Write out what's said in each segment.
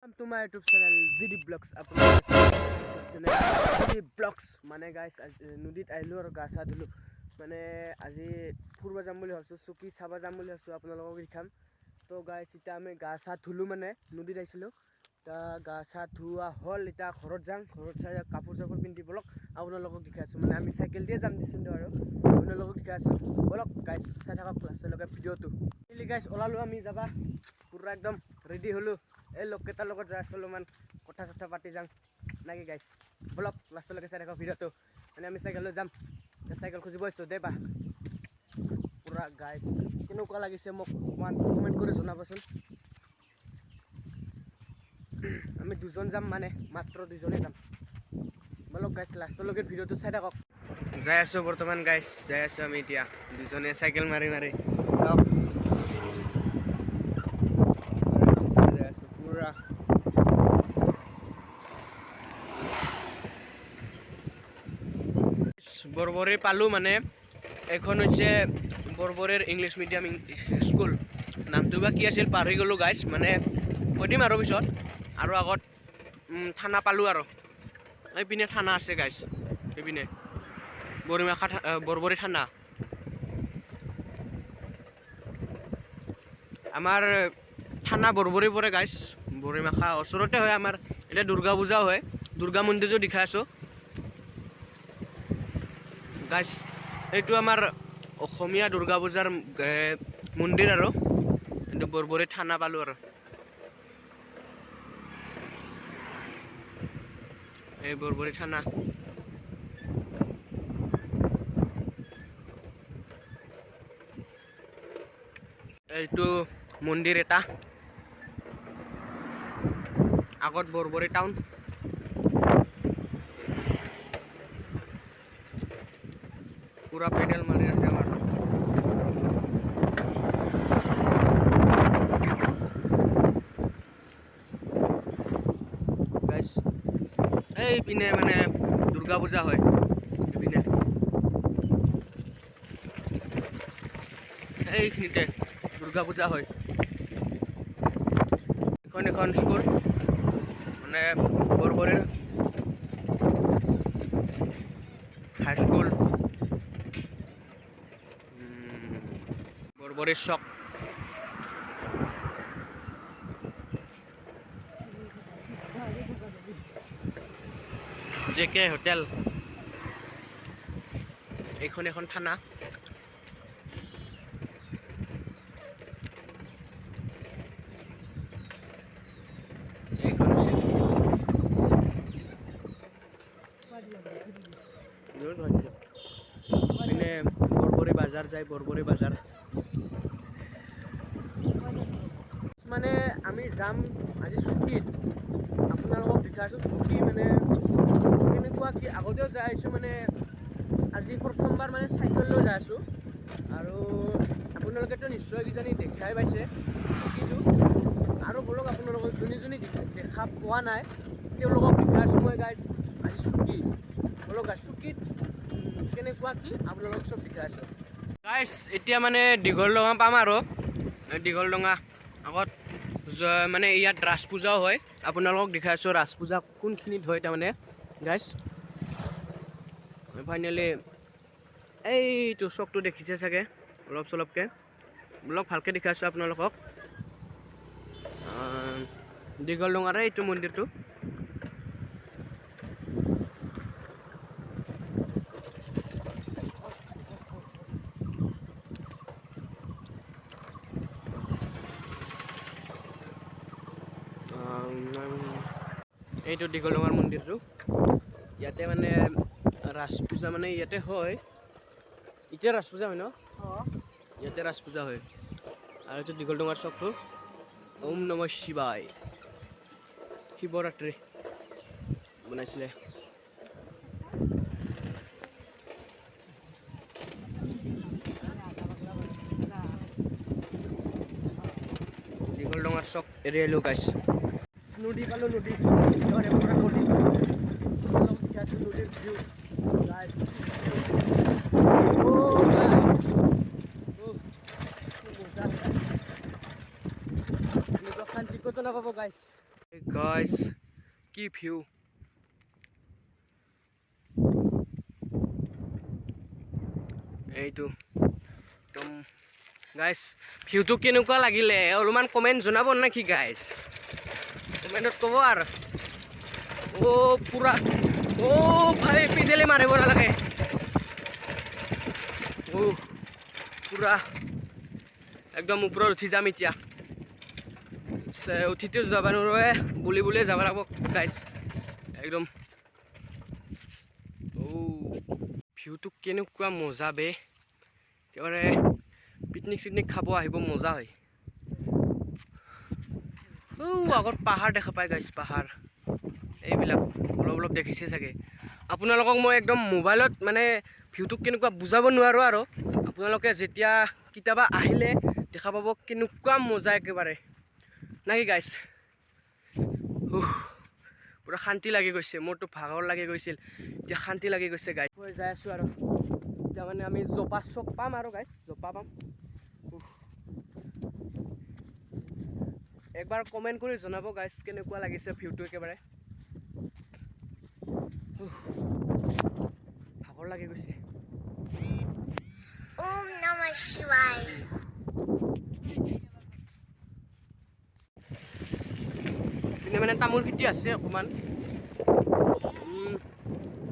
Welcome to my YouTube channel ZD Vlogs. আপোনাৰ YouTube channel ZD Vlogs মানে গাইছ নদীত আহিলোঁ আৰু গা চা ধুলোঁ মানে আজি ফুৰিব যাম বুলি ভাবিছোঁ চুকি চাব যাম বুলি ভাবিছোঁ আপোনালোকক দেখাম তো গাইছ এতিয়া আমি গা চা ধুলোঁ মানে নদীত আহিছিলোঁ তা গা চা ধোৱা হ'ল এতিয়া ঘৰত যাম ঘৰত চাই কাপোৰ চাপোৰ পিন্ধি বলক আপোনালোকক দেখাই আছোঁ মানে আমি চাইকেল দিয়ে যাম দিছোঁ আৰু আপোনালোকক দেখাই আছোঁ বলক গাইছ চাই থাকক লাষ্টলৈকে ভিডিঅ'টো গাইছ ওলালোঁ আমি যাবা পুৰা একদম ৰেডি হ'লোঁ এই লোককেইটাৰ লগত যাই আছোঁ অলপমান কথা চথা পাতি যাম নাকি গাইছ বলক লাষ্টলৈকে চাই থাকক ভিডিঅ'টো মানে আমি চাইকেল লৈ যাম চাইকেল খুজিব আহিছোঁ দে বা পুৰা গাইছ কেনেকুৱা লাগিছে মোক অকণমান কমেণ্ট কৰি জনাবচোন আমি দুজন যাম মানে মাত্ৰ দুজনে যাম বলক গাইছ লাষ্টলৈকে ভিডিঅ'টো চাই থাকক যাই আছোঁ বৰ্তমান গাইছ যাই আছোঁ আমি এতিয়া দুজনে চাইকেল মাৰি মাৰি চব যাই আছোঁ পুৰা বৰবৰী পালোঁ মানে এখন হৈছে বৰবৰীৰ ইংলিছ মিডিয়াম স্কুল নামটো বা কি আছিল পাহৰি গ'লোঁ গাইছ মানে কৈ দিম আৰু পিছত আৰু আগত থানা পালোঁ আৰু এইপিনে থানা আছে গাইছ এইপিনে বৰবৰী থানা আমাৰ থানা বৰবৰী পৰে গাইছ বৰমাখা ওচৰতে হয় আমাৰ এতিয়া দুৰ্গা পূজাও হয় দুৰ্গা মন্দিৰটো দেখাই আছোঁ গাইছ এইটো আমাৰ অসমীয়া দুৰ্গা পূজাৰ মন্দিৰ আৰু কিন্তু বৰবৰী থানা পালোঁ আৰু এই বৰবৰী থানা এইটো মন্দিৰ এটা আগত বৰবৰী টাউন পুৰা পেডেল মাৰি আছে আমাৰ গাইছ এইপিনে মানে দুৰ্গা পূজা হয় এইপিনে এইখিনিতে দুৰ্গা পূজা হয় এখন স্কুল মানে বৰবৰীৰ হাইস্কুল বৰবৰীৰ চক JK হোটেল এইখন এখন থানা এইখন হৈছে মানে বৰবৰী বাজাৰ যায় বৰবৰী বাজাৰ মানে আমি যাম আজি চুকিত আপোনালোকক দেখাই আছোঁ চুকি মানে কেনেকুৱা কি আগতেও যাই আছোঁ মানে আজি প্ৰথমবাৰ মানে চাইকেল লৈ যাই আছোঁ আৰু আপোনালোকেতো নিশ্চয় কিজানি দেখাই পাইছে চুকিটো আৰু বলক আপোনালোকক যোনে দেখা পোৱা নাই তেওঁলোকক দেখাই আছোঁ মই গাইছ আজি চুকি বলক গাইছ চুকিত কেনেকুৱা কি আপোনালোকক চব দেখাই আছোঁ গাইছ এতিয়া মানে দীঘল ডঙা পাম আৰু দীঘল ডঙা আগত মানে ইয়াত ৰাস পূজাও হয় আপোনালোকক দেখাই আছোঁ ৰাস পূজা কোনখিনিত হয় তাৰমানে গাইছ ফাইনেলি এইটো চকটো দেখিছে চাগে অলপ চলপকৈ অলপ ভালকৈ দেখাই আছোঁ আপোনালোকক দীঘল ডঙাৰে এইটো মন্দিৰটো এইটো দীঘল ডঙাৰ মন্দিৰটো ইয়াতে মানে ৰাস পূজা মানে ইয়াতে হয় এতিয়া ৰাস পূজা হয় ন ইয়াতে ৰাস পূজা হয় আৰু এইটো দীঘল ডঙাৰ চকটো ওম নম শিৱায় শিৱৰাত্ৰি বনাইছিলে দীঘল ডঙাৰ চক এৰিয়ালো গাইছ নদী পালোঁ নদী নদীৰ ভিউ গাইছ শান্তি ক'তো নাপাব গাইছ গাইস কি ভিউ, এইটো একদম গাইস ভিউটো কেনেকুৱা লাগিলে অলপমান কমেণ্ট জনাব নেকি গাইস, কমেণ্টত ক'ব আৰু। পুৰা ভাই পিডেলে মাৰিব নালাগে, পুৰা একদম ওপৰত উঠি যাম এতিয়া। উঠিটো যাব নোৱাৰে, বুলিয়ে যাব লাগিব গাইছ একদম। ভিউটো কেনেকুৱা মজা বে, একেবাৰে পিকনিক খাব আহিব মজা হয়। আগত পাহাৰ দেখা পাই গাইছ, পাহাৰ এইবিলাক অলপ দেখিছে চাগে। আপোনালোকক মই একদম মোবাইলত মানে ভিউটো কেনেকুৱা বুজাব নোৱাৰোঁ আৰু, আপোনালোকে যেতিয়া কেতিয়াবা আহিলে দেখা পাব কেনেকুৱা মজা একেবাৰে, নাকি গাইছ। পুৰা শান্তি লাগি গৈছে, মোৰতো ভাগৰ লাগি গৈছিল, এতিয়া শান্তি লাগি গৈছে গাইছ। যাই আছোঁ আৰু এতিয়া মানে আমি জপা চক পাম আৰু গাইছ, জপা পাম। একবাৰ কমেণ্ট কৰি জনাব গাইছ কেনেকুৱা লাগিছে ভিউটো, একেবাৰে ভাগৰ লাগি গৈছে। ওম নমঃ শিৱায়। কিন্তু মানে তামোল খেতি আছে অকণমান,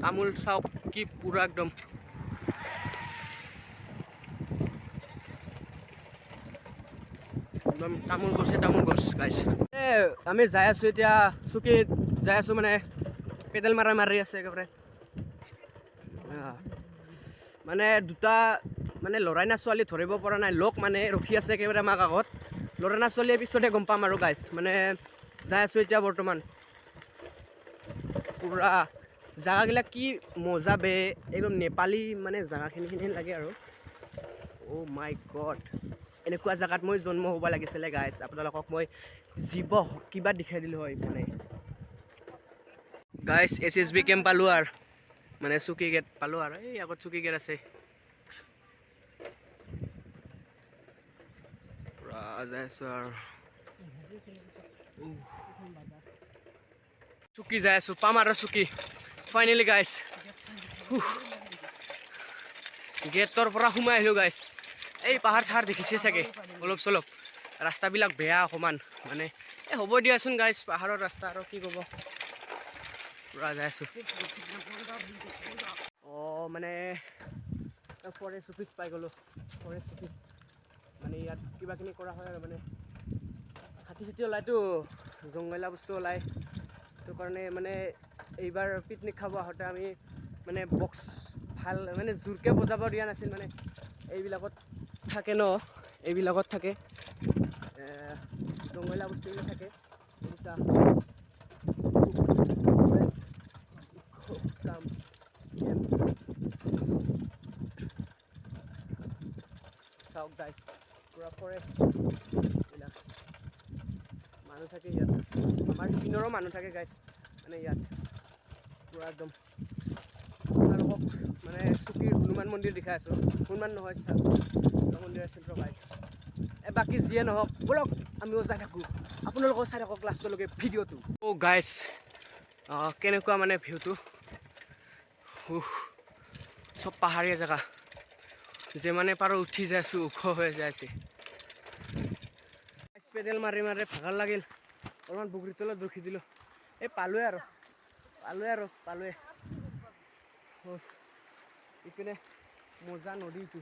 তামোল চাওক কি পুৰা একদম তামোল গছ গাইছ। আমি যাই আছোঁ এতিয়া চুকীত যাই আছোঁ, মানে পেডেল মাৰি আছে একেবাৰে। মানে দুটা মানে ল'ৰাই না ছোৱালী ধৰিব পৰা নাই, লগ মানে ৰখি আছে একেবাৰে আমাক আগত, ল'ৰা না ছোৱালীয়ে পিছতে গম পাম আৰু গাইছ। মানে যাই আছোঁ এতিয়া বৰ্তমান, পুৰা জাগাগিলা কি মজা বে, একদম নেপালী মানে জাগাখিনি লাগে আৰু। অ' মাই গড, এনেকুৱা জেগাত মই জন্ম হ'ব লাগিছিলে গাইছ, আপোনালোকক মই জীৱ কিবা দেখাই দিলোঁ হয় মানে গাইছ। SSB কেম্প পালোঁ আৰু, মানে চুকী গেট পালোঁ আৰু, এই আগত চুকী গেট আছে। পুৰা যাই আছোঁ আৰু চুকী যাই আছোঁ, পাম আৰু চুকী ফাইনেলি গাইছ। গেটৰ পৰা সোমাই আহিলোঁ গাইছ। এই পাহাৰ চাহাৰ দেখিছে চাগে অলপ চলপ, ৰাস্তাবিলাক বেয়া অকণমান, মানে হ'ব দিয়াচোন গাইছ, পাহাৰৰ ৰাস্তা আৰু কি ক'ব। পুৰা যাই আছোঁ। মানে ফৰেষ্ট অফিচ পাই গ'লোঁ, ফৰেষ্ট অফিচ মানে ইয়াত কিবাকিনি কৰা হয় আৰু, মানে হাতী চাতী ওলাইতো, জংঘলীয়া বস্তু ওলায়, সেইটো কাৰণে মানে এইবাৰ পিকনিক খাব আহোঁতে আমি মানে বক্স ভাল মানে জোৰকৈ বজাব দিয়া নাছিল, মানে এইবিলাকত থাকে ন, এইবিলাকত থাকে জংঘলীয়া বস্তুবিলাক থাকে। চাওক গাইছ, পুৰা ফৰেষ্ট এইবিলাক মানুহ থাকে ইয়াত, আমাৰ পিনৰো মানুহ থাকে গাইছ, মানে ইয়াত পুৰা একদম। আপোনালোকক মানে চুকীৰ হনুমান মন্দিৰ দেখাই আছোঁ, হনুমান নহয় মন্দিৰ আছিল গাইছ। বাকী যিয়ে নহওক ব'লক আমিও চাই থাকোঁ, আপোনালোকেও চাই থাকক লাষ্টলৈকে ভিডিঅ'টো। গাইছ কেনেকুৱা মানে ভিউটো, চব পাহাৰীয়া জেগা, যিমানে পাৰোঁ উঠি যাই আছোঁ, ওখ হৈ যাই আছে। পেডেল মাৰি ভাগৰ লাগিল, অলপমান বগৰীৰ তলত ৰখি দিলোঁ। এই পালোৱে ইপিনে মজা নদীটো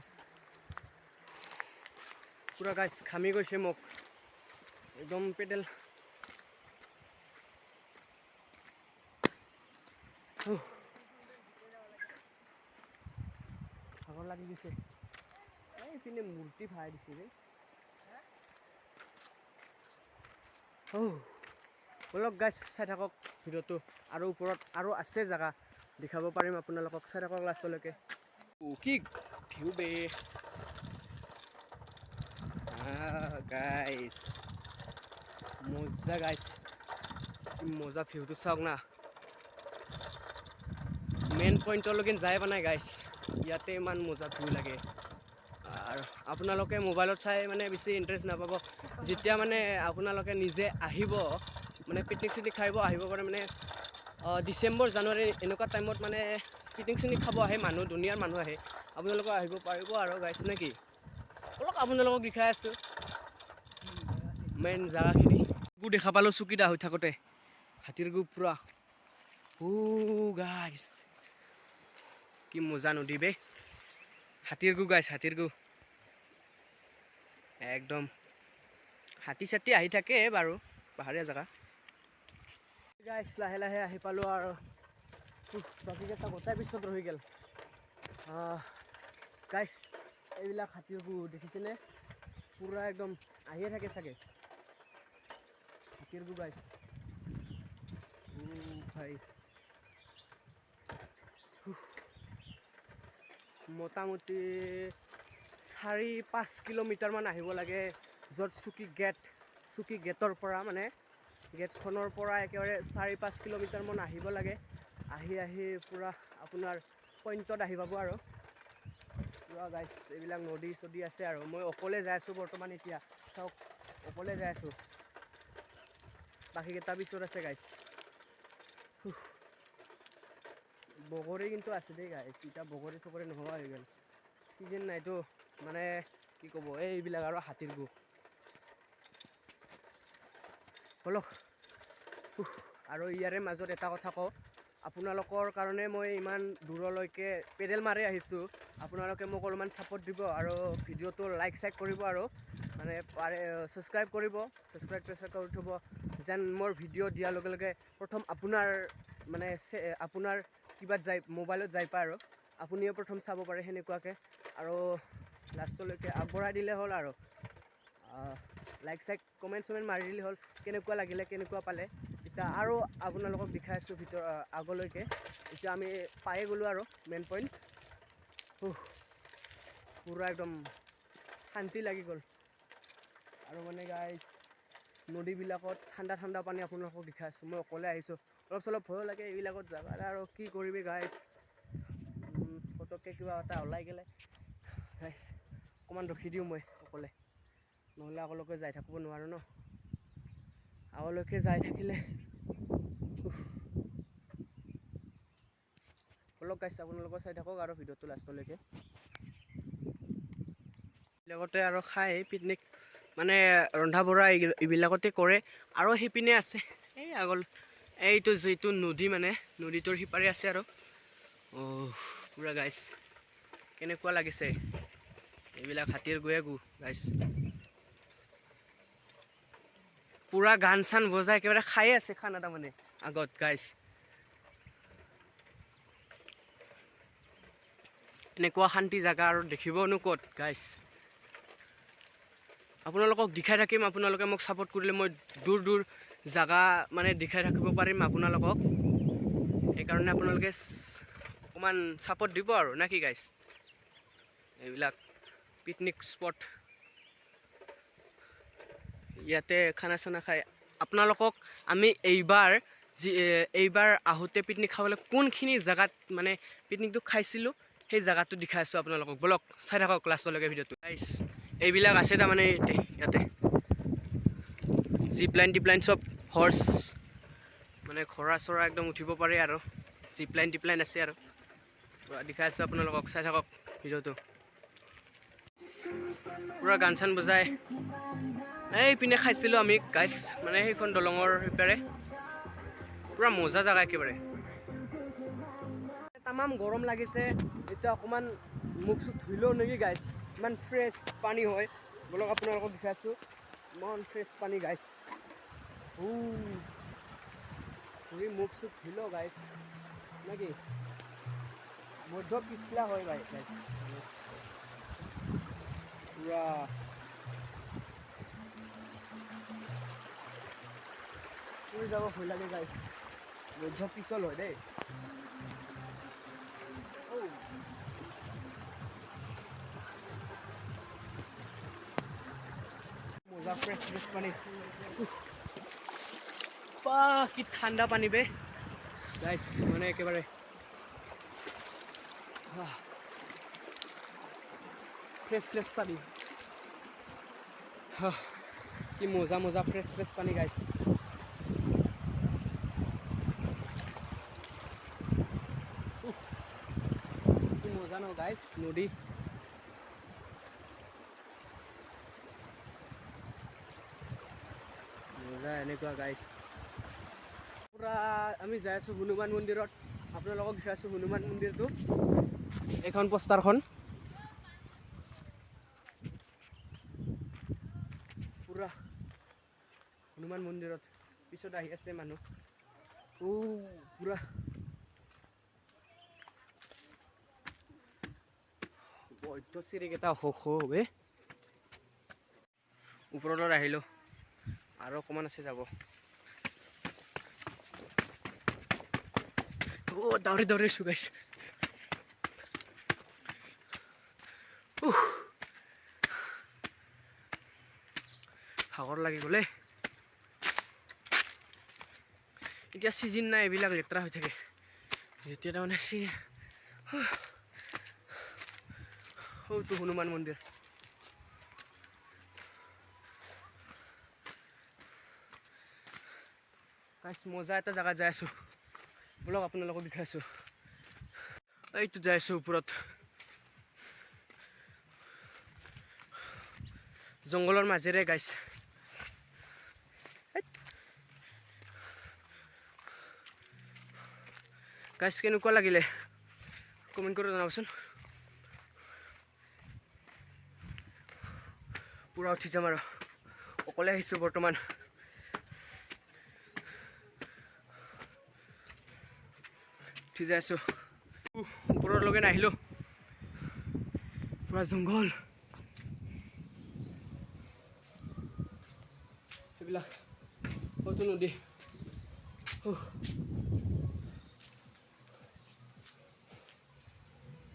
পুৰা গাইছ, ঘামি গৈছে মোক একদম পেডেল। ভাগৰ লাগি গৈছে। এইপিনে মূৰ্তি ভাই দিছে যে, বলক গাইছ চাই থাকক ভিডিঅ'টো, আৰু ওপৰত আৰু আছে জেগা দেখাব পাৰিম আপোনালোকক, চাই থাকক লাষ্টলৈকে। কি ভিউ বে গাইছ, মজা গাইছ, মজা ভিউটো চাওক না। মেইন পইণ্টলৈকে যাই পোৱা নাই গাইছ, ইয়াতে ইমান মজা ভিউ লাগে। আৰু আপোনালোকে মোবাইলত চাই মানে বেছি ইণ্টাৰেষ্ট নাপাব, যেতিয়া মানে আপোনালোকে নিজে আহিব মানে পিকনিক চিকনিক খাব আহিব পাৰে মানে ডিচেম্বৰ জানুৱাৰী এনেকুৱা টাইমত মানে পিকনিক চিকনিক খাব আহে মানুহ, দুনিয়াৰ মানুহ আহে। আপোনালোকে আহিব পাৰিব আৰু গাইছ নে কি? অলপ আপোনালোকক দেখাই আছোঁ মেইন জেগাখিনি। গু দেখা পালোঁ চুকিদা হৈ থাকোঁতে, হাতীৰ গু পুৰা গাইছ কি মজা নদী বে, হাতীৰ গু গাইছ, হাতীৰ গু একদম। হাতী চাতী আহি থাকে বাৰু, পাহাৰীয়া জেগা। গাইছ লাহে লাহে আহি পালোঁ আৰু বাকীকেইটা গোটাই পিছত ৰহি গ'ল। গাইছ এইবিলাক হাতীৰ গু দেখিছেনে? পুৰা একদম আহিয়ে থাকে চাগে হাতীৰ গু গাইছ। ভাই মোটামুটি 4-5 কিলোমিটাৰমান আহিব লাগে, য'ত চুকি গেটৰ পৰা মানে গেটখনৰ পৰা একেবাৰে 4-5 কিলোমিটাৰমান আহিব লাগে। আহি পুৰা আপোনাৰ পইণ্টত আহি পাব আৰু পুৰা গাইছ। এইবিলাক নদী চদী আছে আৰু মই অকলে যাই আছোঁ বৰ্তমান। এতিয়া চাওক অকলে যাই আছোঁ, বাকীকেইটা পিছত আছে গাইছ। বগৰী কিন্তু আছে দেই গাইছ, এতিয়া বগৰী চগৰী নোহোৱা হৈ গ'ল, চিজন নাইতো মানে কি ক'ব। এইবিলাক আৰু হাতীৰ গু বলক। আৰু ইয়াৰে মাজত এটা কথা কওঁ, আপোনালোকৰ কাৰণে মই ইমান দূৰলৈকে পেডেল মাৰি আহিছোঁ। আপোনালোকে মোক অলপমান ছাপোৰ্ট দিব আৰু ভিডিঅ'টো লাইক চাইক কৰিব আৰু মানে পাৰে ছাবস্ক্ৰাইব কৰিব, ছাবস্ক্ৰাইব কৰি থ'ব, যেন মোৰ ভিডিঅ' দিয়াৰ লগে লগে প্ৰথম আপোনাৰ মানে আপোনাৰ কিবাত যাই মোবাইলত যাই পায় আৰু আপুনিও প্ৰথম চাব পাৰে সেনেকুৱাকৈ। আৰু লাষ্টলৈকে আগবঢ়াই দিলে হ'ল আৰু লাইক চাইক কমেণ্ট চমেণ্ট মাৰি দিলে হ'ল, কেনেকুৱা লাগিলে কেনেকুৱা পালে। এতিয়া আৰু আপোনালোকক দেখাই আছোঁ আগলৈকে। এতিয়া আমি পায়ে গ'লোঁ আৰু মেইন পইণ্ট। পুৰা একদম শান্তি লাগি গ'ল। আৰু মানে গাইছ নদীবিলাকত ঠাণ্ডা ঠাণ্ডা পানী আপোনালোকক দেখাই আছোঁ। মই অকলে আহিছোঁ, অলপ চলপ ভয়ো লাগে এইবিলাকত জাগাত আৰু কি কৰিবি গাইছ। পটককৈ কিবা এটা ওলাই গ'লে গাইছ অকণমান ৰখি দিওঁ মই অকলে, নহ'লে আগলৈকে যাই থাকিব নোৱাৰোঁ ন। আগলৈকে যাই থাকিলে অলপ গাইছ আপোনালোকে চাই থাকক আৰু ভিডিঅ'টো লাষ্টলৈকে। লগতে আৰু খাই পিকনিক মানে ৰন্ধা বঢ়া এইবিলাকতে কৰে। আৰু সিপিনে আছে এই আগল এইটো যিটো নদী মানে নদীটোৰ সিপাৰে আছে আৰু পুৰা গাইছ কেনেকুৱা লাগিছে এইবিলাক হাতীৰ গুৱে গু গাইছ। পুৰা গান চান বজাই একেবাৰে খায়ে আছে খানা তাৰমানে আগত গাইছ। এনেকুৱা শান্তি জেগা আৰু দেখিবনো ক'ত গাইছ। আপোনালোকক দেখাই থাকিম, আপোনালোকে মোক ছাপোৰ্ট কৰিলে মই দূৰ দূৰ জেগা মানে দেখাই থাকিব পাৰিম আপোনালোকক। সেইকাৰণে আপোনালোকে অকণমান ছাপোৰ্ট দিব আৰু নে কি গাইছ। এইবিলাক পিকনিক স্পট, ইয়াতে খানা চানা খাই আপোনালোকক আমি এইবাৰ আহোঁতে পিকনিক খাবলৈ কোনখিনি জেগাত মানে পিকনিকটো খাইছিলোঁ সেই জেগাটো দেখাই আছোঁ আপোনালোকক। বলক চাই থাকক লাষ্টলৈকে ভিডিঅ'টো গাইছ। এইবিলাক আছে তাৰমানে ইয়াতে জিপ লাইন টিপ লাইন চব, হৰ্চ মানে ঘোঁৰা চৰা একদম উঠিব পাৰে আৰু জিপ লাইন টিপ লাইন আছে আৰু পুৰা দেখাই আছোঁ আপোনালোকক। চাই থাকক ভিডিঅ'টো। পুৰা গান চান বজাই এইপিনে খাইছিলোঁ আমি গাইছ, মানে সেইখন দলঙৰ সিপাৰে পুৰা মজা জেগা একেবাৰে। তামাম গৰম লাগিছে, এতিয়া অকণমান মুখ চুখ ধুই লওঁ নেকি গাইছ, ইমান ফ্ৰেছ পানী হয়। বলক আপোনালোকক দেখাই আছোঁ ইমান ফ্ৰেছ পানী গাইছ। ধুই মুখ চুখ ধুই লওঁ গাইছ নেকি, মধ্য পিছলা হয় গাইছ পুৰা পৰি যাব ভয় লাগে গাইছ, মধ্য পিছল হয় দেই। মজা ফ্ৰেছ ফ্ৰেছ পানী, কি ঠাণ্ডা পানী বে গাইছ, মানে একেবাৰে ফ্ৰেছ ফ্ৰেছ পানী, কি মজা মজা ফ্ৰেছ ফ্ৰেছ পানী গাইছ। গাইছ নদী মজা এনেকুৱা গাইছ পুৰা আমি যাই আছোঁ হনুমান মন্দিৰত আপোনালোকক দেখাই আছোঁ হনুমান মন্দিৰটো এইখন পোষ্টাৰখন পুৰা হনুমান মন্দিৰত পিছত আহি আছে মানুহ পুৰা বৈদ্য চিৰিকেইটা হে ওপৰলৈ আহিলোঁ আৰু অকণমান আছে যাব দাউৰি দাউৰি আছোঁ গাইছ ভাগৰ লাগি গ'লে এতিয়া চিজন নাই এইবিলাক লেতেৰা হৈ থাকে যেতিয়া তাৰমানে চিজন সৌটো হনুমান মন্দিৰ গাইছ মজা এটা জেগাত যাই আছোঁ বলক আপোনালোকক দেখাই আছোঁ এইটো যাই আছোঁ ওপৰত জংঘলৰ মাজেৰে গাইছ গাইছ কেনেকুৱা লাগিলে কমেণ্ট কৰি জনাবচোন পুৰা উঠি যাম আৰু অকলে আহিছোঁ বৰ্তমান উঠি যাই আছোঁ ওপৰলৈকে নাহিলোঁ পুৰা জংঘল সেইবিলাক হয়তো নদী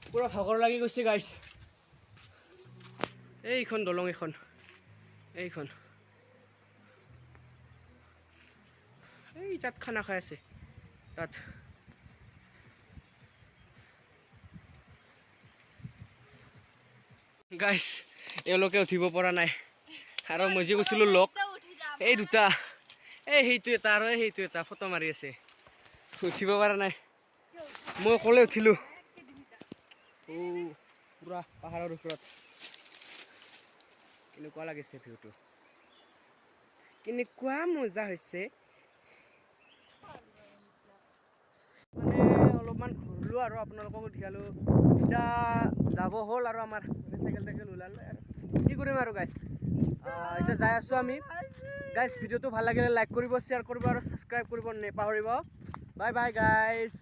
পুৰা ভাগৰ লাগি গৈছে গাইছ এইখন দলং এইখন এই তাত খানা খাই আছে তাত গাইছ এওঁলোকে উঠিব পৰা নাই আৰু মই যে কৈছিলোঁ লগ এই দুটা সেইটো এটা আৰু সেইটো এটা ফটো মাৰি আছে উঠিব পৰা নাই মই অকলে উঠিলোঁ পুৰা পাহাৰৰ ওপৰত কেনেকুৱা লাগিছে ভিউটো কেনেকুৱা মজা হৈছে মানে অলপমান ঘূৰিলোঁ আৰু আপোনালোকক দেখালোঁ এতিয়া যাব হ'ল আৰু আমাৰ চাইকেল ওলালোঁ আৰু কি কৰিম আৰু গাইছ এতিয়া যাই আছোঁ আমি গাইছ ভিডিঅ'টো ভাল লাগিলে লাইক কৰিব শ্বেয়াৰ কৰিব আৰু ছাবস্ক্ৰাইব কৰিব নাপাহৰিব বাই বাই গাইছ